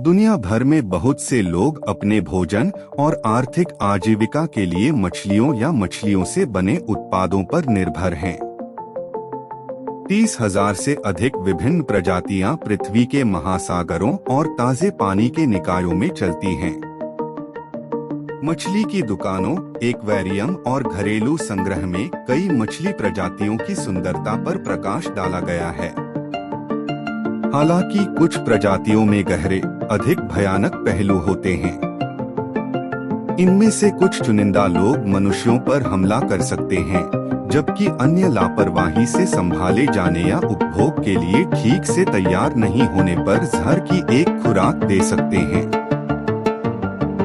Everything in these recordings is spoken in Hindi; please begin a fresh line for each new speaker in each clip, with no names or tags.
दुनिया भर में बहुत से लोग अपने भोजन और आर्थिक आजीविका के लिए मछलियों या मछलियों से बने उत्पादों पर निर्भर हैं। 30,000 से अधिक विभिन्न प्रजातियां पृथ्वी के महासागरों और ताजे पानी के निकायों में चलती हैं। मछली की दुकानों, एक्वेरियम और घरेलू संग्रह में कई मछली प्रजातियों की सुंदरता पर प्रकाश डाला गया है। हालांकि कुछ प्रजातियों में गहरे, अधिक भयानक पहलू होते हैं। इनमें से कुछ चुनिंदा लोग मनुष्यों पर हमला कर सकते हैं, जबकि अन्य लापरवाही से संभाले जाने या उपभोग के लिए ठीक से तैयार नहीं होने पर जहर की एक खुराक दे सकते हैं।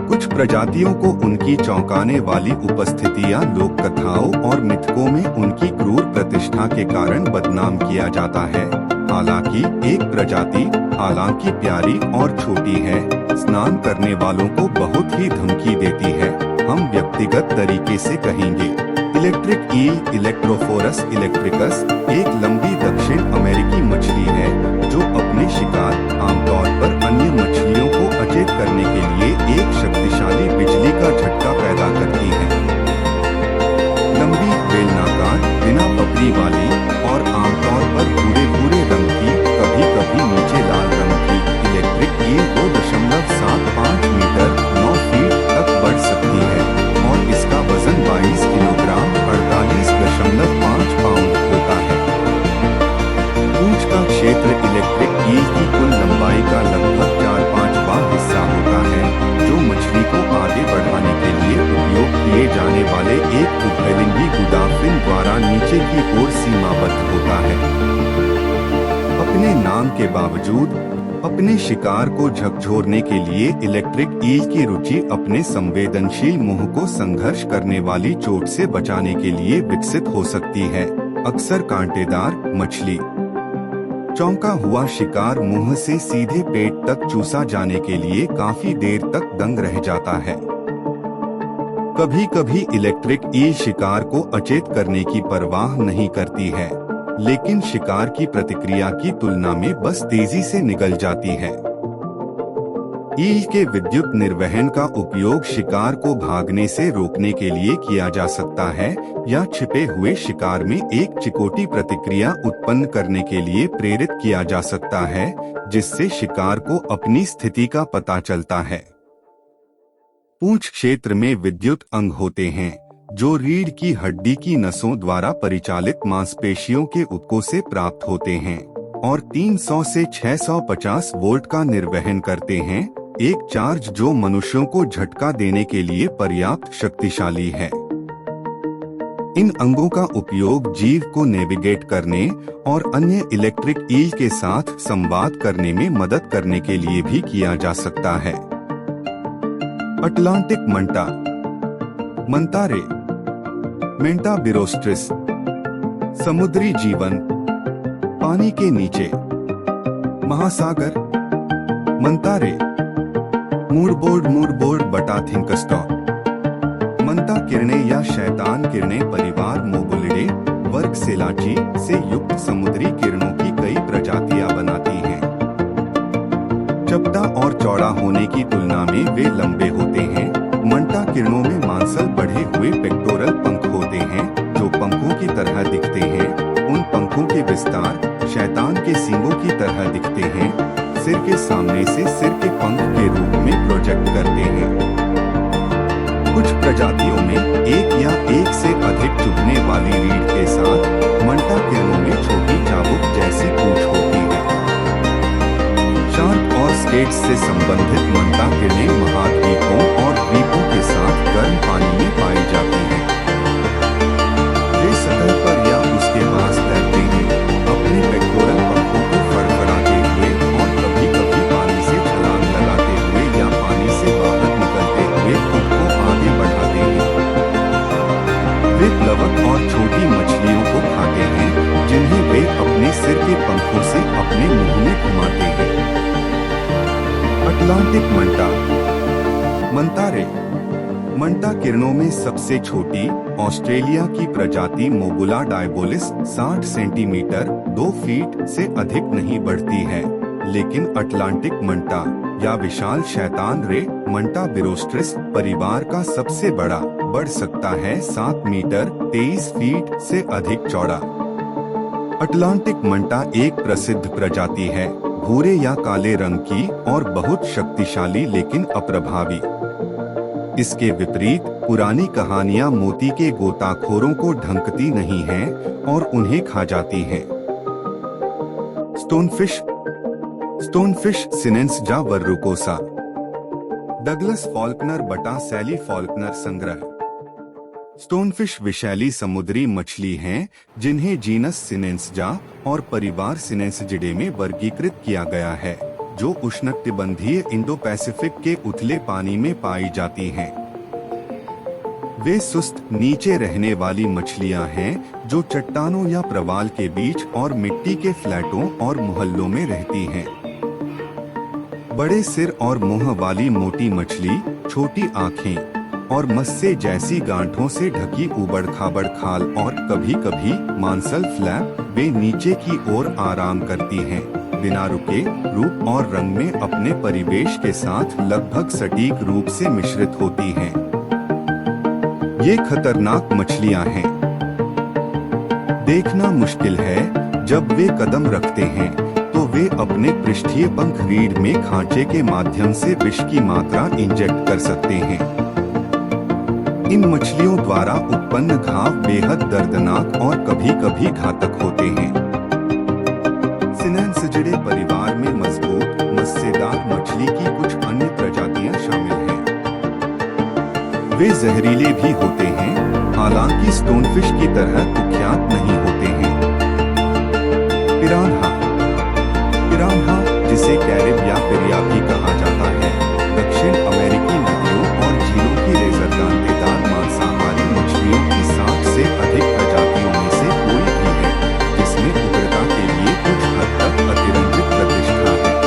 कुछ प्रजातियों को उनकी चौंकाने वाली उपस्थिति या लोक कथाओं और मिथकों में उनकी क्रूर प्रतिष्ठा के कारण बदनाम किया जाता है। हालांकि एक प्रजाति, हालांकि प्यारी और छोटी है, स्नान करने वालों को बहुत ही धमकी देती है। हम व्यक्तिगत तरीके से कहेंगे। इलेक्ट्रिक ईल, इलेक्ट्रोफोरस इलेक्ट्रिकस, एक लंबी दक्षिण अमेरिकी मछली है जो अपने शिकार, आमतौर पर अन्य मछलियों को अचेत करने के लिए एक शक्तिशाली बिजली का झटका पैदा करती है। लंबी, बेलनाकार, बिना पपड़ी वाली और आमतौर पर भूरे रंग की, कभी-कभी नीचे लाल रंग की इलेक्ट्रिक ईल 2.75 मीटर 9 फीट तक बढ़ सकती है और इसका वजन 22 किलोग्राम 48.5 पाउंड होता है। पूंछ का क्षेत्र इलेक्ट्रिक ईल की कुल लंबाई का लगभग 4/5वां हिस्सा होता है, जो मछली को आगे बढ़ाने के लिए उपयोग किए जाने वाले एक उभयलिंगी गुदा फिन द्वारा नीचे की ओर सीमाबद्ध होता है। अपने नाम के बावजूद अपने शिकार को झकझोरने के लिए इलेक्ट्रिक ईल की रुचि अपने संवेदनशील मुंह को संघर्ष करने वाली चोट से बचाने के लिए विकसित हो सकती है। अक्सर कांटेदार मछली चौंका हुआ शिकार मुंह से सीधे पेट तक चूसा जाने के लिए काफी देर तक दंग रह जाता है। कभी-कभी इलेक्ट्रिक ईल शिकार को अचेत करने की परवाह नहीं करती है, लेकिन शिकार की प्रतिक्रिया की तुलना में बस तेजी से निगल जाती है। ईल के विद्युत निर्वहन का उपयोग शिकार को भागने से रोकने के लिए किया जा सकता है या छिपे हुए शिकार में एक चिकोटी प्रतिक्रिया उत्पन्न करने के लिए प्रेरित किया जा सकता है, जिससे शिकार को अपनी स्थिति का पता चलता है। पूंछ क्षेत्र में विद्युत अंग होते हैं, जो रीढ़ की हड्डी की नसों द्वारा परिचालित मांसपेशियों के ऊतकों से प्राप्त होते हैं और 300 से 650 वोल्ट का निर्वहन करते हैं, एक चार्ज जो मनुष्यों को झटका देने के लिए पर्याप्त शक्तिशाली है। इन अंगों का उपयोग जीव को नेविगेट करने और अन्य इलेक्ट्रिक ईल के साथ संवाद करने में मदद करने के लिए भी किया जा सकता है। अटलांटिक मंटा, मंतारे, मेंटा बिरोस्ट्रिस, समुद्री जीवन, पानी के नीचे, महासागर, मंतारे, मूरबोर्ड बटाथिंकस्टॉक, मंता किरणें या शैतान किरणें परिवार मोबुलिडे वर्ग सेलाची से युक्त समुद्री किरणों की कई प्रजातियां बनाती हैं। चपटा और चौड़ा होने की तुलना में वे लंबे होते हैं। मंटा किरणों में मांसल बढ़े हुए पेक्टोरल पंख होते हैं, जो पंखों की तरह दिखते हैं। उन पंखों के विस्तार शैतान के सींगों की तरह दिखते हैं, सिर के सामने से सिर के पंख के रूप में प्रोजेक्ट करते हैं। कुछ प्रजातियों में एक या एक से अधिक चुभने वाली रीढ़ के साथ मंटा किरणों में छोटी चाबुक जैसी पूंछ होती है। शार्क और स्केट्स से संबंधित मंटा किरणें महाद्वीपों और द्वीपों के साथ गर्म पानी में पाई जाती हैं। वे सतह पर या उसके पास तैरते हैं, अपने पेक्टोरल पंखों को फड़फड़ाते हुए और कभी-कभी पानी से छलांग लगाते हुए या पानी से बाहर निकलते हुए खुद को आगे बढ़ाते हैं। वे प्लवक और छोटी मछलियों को खाते हैं, जिन्हें वे अपने सिर के पंखों से अपने मुंह में घुमाते हैं। अटलांटिक मंटा, मंतारे, मंटा किरणों में सबसे छोटी ऑस्ट्रेलिया की प्रजाति मोबुला डायबोलिस 60 सेंटीमीटर 2 फीट से अधिक नहीं बढ़ती है। लेकिन अटलांटिक मंटा या विशाल शैतान रे मंटा बिरोस्ट्रिस परिवार का सबसे बड़ा बढ़ सकता है 7 मीटर 23 फीट से अधिक चौड़ा। अटलांटिक मंटा एक प्रसिद्ध प्रजाति है, भूरे या काले रंग की और बहुत शक्तिशाली लेकिन अप्रभावी। इसके विपरीत पुरानी कहानियां मोती के गोताखोरों को ढंकती नहीं हैं और उन्हें खा जाती हैं। स्टोनफिश सिनेन्सिजा वर्रुकोसा। डगलस फॉल्कनर बटा सैली फॉल्कनर संग्रह। स्टोनफिश विषैली समुद्री मछली हैं जिन्हें जीनस सिनेन्सिजा और परिवार सिनेन्सिजिडे में वर्गीकृत किया गया है, जो उष्णकटिबंधीय इंडो पैसिफिक के उथले पानी में पाई जाती हैं। वे सुस्त नीचे रहने वाली मछलियां हैं जो चट्टानों या प्रवाल के बीच और मिट्टी के फ्लैटों और मोहल्लों में रहती हैं। बड़े सिर और मुंह वाली मोटी मछली, छोटी आंखें और मस्से जैसी गांठों से ढकी उबड़-खाबड़ खाल और कभी-कभी मांसल फ्लैप, वे नीचे की ओर आराम करती हैं, बिना रुके, रूप और रंग में अपने परिवेश के साथ लगभग सटीक रूप से मिश्रित होती हैं। ये खतरनाक मछलियां हैं। देखना मुश्किल है, जब वे कदम रखते हैं तो वे अपने पृष्ठीय पंख रीढ़ में खांचे के माध्यम से विष की मात्रा इंजेक्ट कर सकते हैं। इन मछलियों द्वारा उत्पन्न घाव बेहद दर्दनाक और कभी-कभी घातक होते हैं। सिनेन्सिजिडे परिवार में मजबूत मस्सेदार मछली की कुछ अन्य प्रजातियां शामिल हैं। वे जहरीले भी होते हैं, हालांकि स्टोनफिश की तरह कुख्यात नहीं होते हैं। पिरान्हा, जिसे कैरिब या पिरिया भी कहा जाता है, दक्षिण अमेरिकी नदियों और झीलों की रेजर दांतेदार मांसाहारी मछलियों की 60 से अधिक प्रजातियों में से कोई भी है जिसमें उग्रता के लिए कुछ हद तक अतिरंजित प्रतिष्ठा है।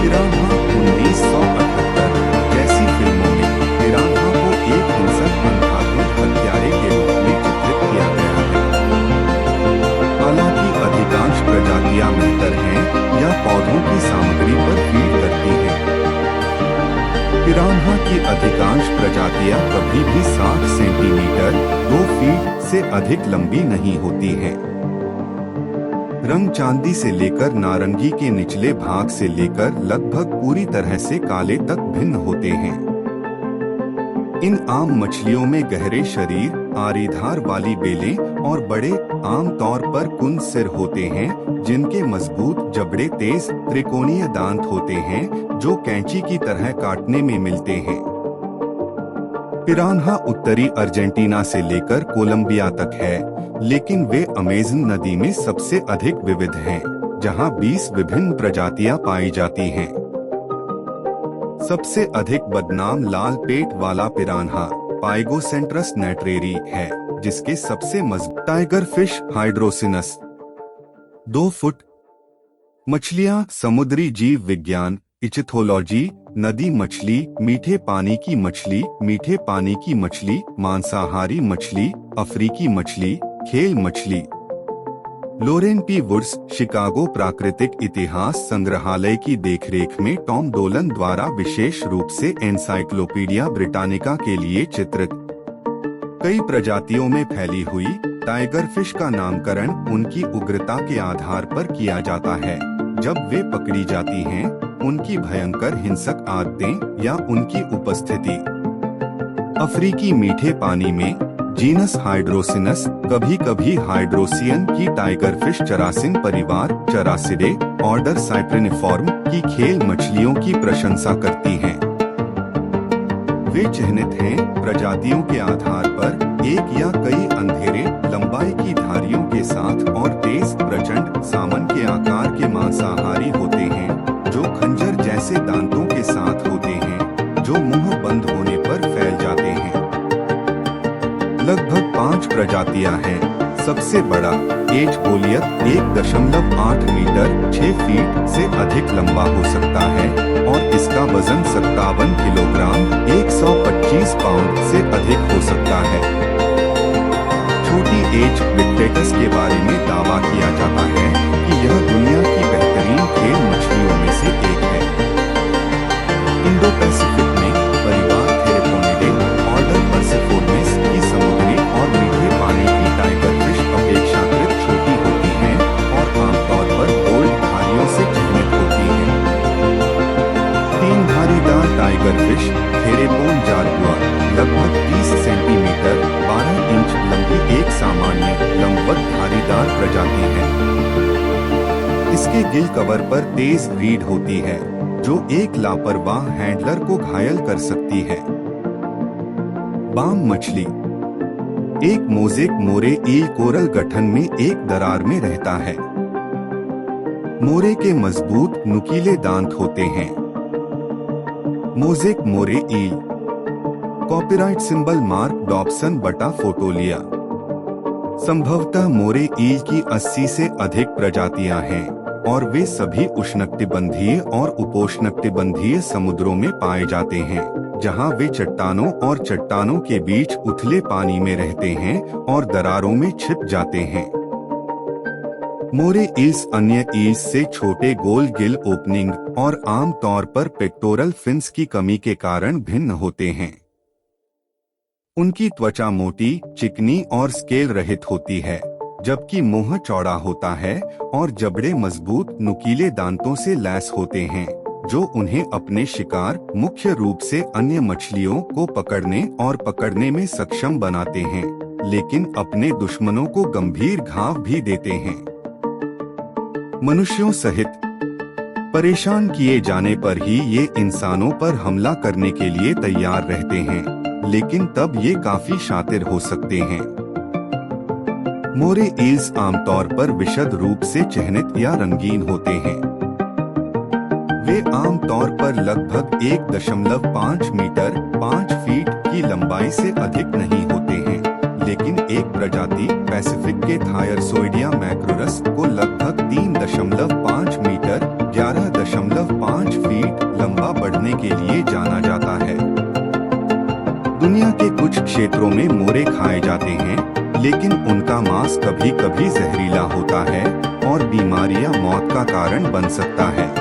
पिरान्हा 1978 जैसी फिल्मों में पिरान्हा को एक हिंसक अंधाधुंध हत्यारे के रूप में चित्रित किया गया है। हालांकि अधिकांश प्रजातियां मेहतर हैं या पौधों की सामग्री पर फीड करती हैं। पिरान्हा की अधिकांश प्रजातियां कभी भी 60 सेंटीमीटर 2 फीट से अधिक लंबी नहीं होती हैं। रंग चांदी से लेकर नारंगी के निचले भाग से लेकर लगभग पूरी तरह से काले तक भिन्न होते हैं। इन आम मछलियों में गहरे शरीर, आरीधार वाली बेलें और बड़े, आमतौर पर कुंद सिर होते हैं जिनके मजबूत जबड़े तेज त्रिकोणीय दांत होते हैं जो कैंची की तरह काटने में मिलते हैं। पिरान्हा उत्तरी अर्जेंटीना से लेकर कोलंबिया तक है, लेकिन वे अमेज़न नदी में सबसे अधिक विविध हैं, जहां 20 विभिन्न प्रजातियां पाई जाती हैं। सबसे अधिक बदनाम लाल पेट वाला पिरान्हा पाइगोसेंट्रस नेट्रेरी है, जिसके सबसे मजबूत टाइगर फिश हाइड्रोसिनस 2 फुट। मछलियां समुद्री जीव विज्ञान, इचिथोलॉजी, नदी मछली, मीठे पानी की मछली, मीठे पानी की मछली, मांसाहारी मछली, अफ्रीकी मछली, खेल मछली। लोरेन पी वुड्स, शिकागो प्राकृतिक इतिहास संग्रहालय की देखरेख में टॉम डोलन द्वारा विशेष रूप से एनसाइक्लोपीडिया ब्रिटानिका के लिए चित्रित कई प्रजातियों में फैली हुई टाइगर फिश का नामकरण उनकी उग्रता के आधार पर किया जाता है। जब वे पकड़ी जाती हैं, उनकी भयंकर हिंसक आदतें या उनकी उपस्थिति। अफ्रीकी मीठे पानी में जीनस हाइड्रोसिनस, कभी-कभी हाइड्रोसियन की टाइगर फिश चरासिन परिवार चरासिडे, ऑर्डर साइप्रिनिफॉर्म की खेल मछलियों की प्रशंसा करती हैं। वे चिह्नित हैं प्रजातियों के आधार पर एक या कई अंधेरे लंबाई की धारियों के साथ और तेज प्रचंड सामन के आकार के मांसाहारी होते हैं जो खंजर जैसे दांतों के साथ होते हैं जो मुंह बंद होने पर फैल जाते हैं। लगभग 5 प्रजातियां हैं। सबसे बड़ा एज गोलियत 1.8 मीटर 6 फीट से अधिक लंबा हो सकता है और इसका वजन 57 किलोग्राम 125 पाउंड से अधिक हो सकता है। छोटी एज विक्टेटस के बारे में दावा किया जाता है कि यह दुनिया की बेहतरीन इंडो पैसिफिक में परिवार थेरेपोनिडे ऑर्डर पर्सेफोर्मिस की समुद्री और मीठे पानी की टाइगर फिश अपेक्षाकृत छोटी होती हैं और आमतौर पर गोल्ड धारियों से चिह्नित होती हैं। तीन धारीदार टाइगर फिश थेरेपोन जागुआर लगभग 30 सेंटीमीटर 12 इंच लंबी एक सामान्य लंबवत धारीदार प्रजाति है। इसके गिल कवर पर तेज रीढ़ होती है जो एक लापरवाह हैंडलर को घायल कर सकती है। बाम मछली एक मोज़ेक मोरे ईल कोरल गठन में एक दरार में रहता है। मोरे के मजबूत नुकीले दांत होते हैं। मोज़ेक मोरे ईल कॉपीराइट सिंबल मार्क डॉब्सन बटा फोटोलिया। संभवतः मोरे ईल की 80 से अधिक प्रजातियां हैं और वे सभी उष्णकटिबंधीय और उपोष्णकटिबंधीय समुद्रों में पाए जाते हैं, जहां वे चट्टानों और चट्टानों के बीच उथले पानी में रहते हैं और दरारों में छिप जाते हैं। मोरे ईल्स अन्य ईल्स से छोटे गोल गिल ओपनिंग और आम तौर पर पेक्टोरल फिन्स की कमी के कारण भिन्न होते हैं। उनकी त्वचा मोटी, चिकनी और स्केल रहित होती है, जबकि मुंह चौड़ा होता है और जबड़े मजबूत नुकीले दांतों से लैस होते हैं, जो उन्हें अपने शिकार, मुख्य रूप से अन्य मछलियों को पकड़ने और पकड़ने में सक्षम बनाते हैं, लेकिन अपने दुश्मनों को गंभीर घाव भी देते हैं। मनुष्यों सहित परेशान किए जाने पर ही ये इंसानों पर हमला करने के लिए तैयार रहते हैं, लेकिन तब ये काफी शातिर हो सकते हैं। मोरे ईल्स आमतौर पर विशद रूप से चिह्नित या रंगीन होते हैं। वे आमतौर पर लगभग 1.5 मीटर 5 फीट की लंबाई से अधिक नहीं होते हैं, लेकिन एक प्रजाति पैसिफिक के थायरसोइडिया मैक्रोरस को लगभग 3.5 मीटर 11.5 फीट लंबा बढ़ने के लिए जाना जाता है। दुनिया के कुछ क्षेत्रों में मोरे खाए जाते हैं, लेकिन उनका मांस कभी-कभी जहरीला होता है और बीमारी या मौत का कारण बन सकता है।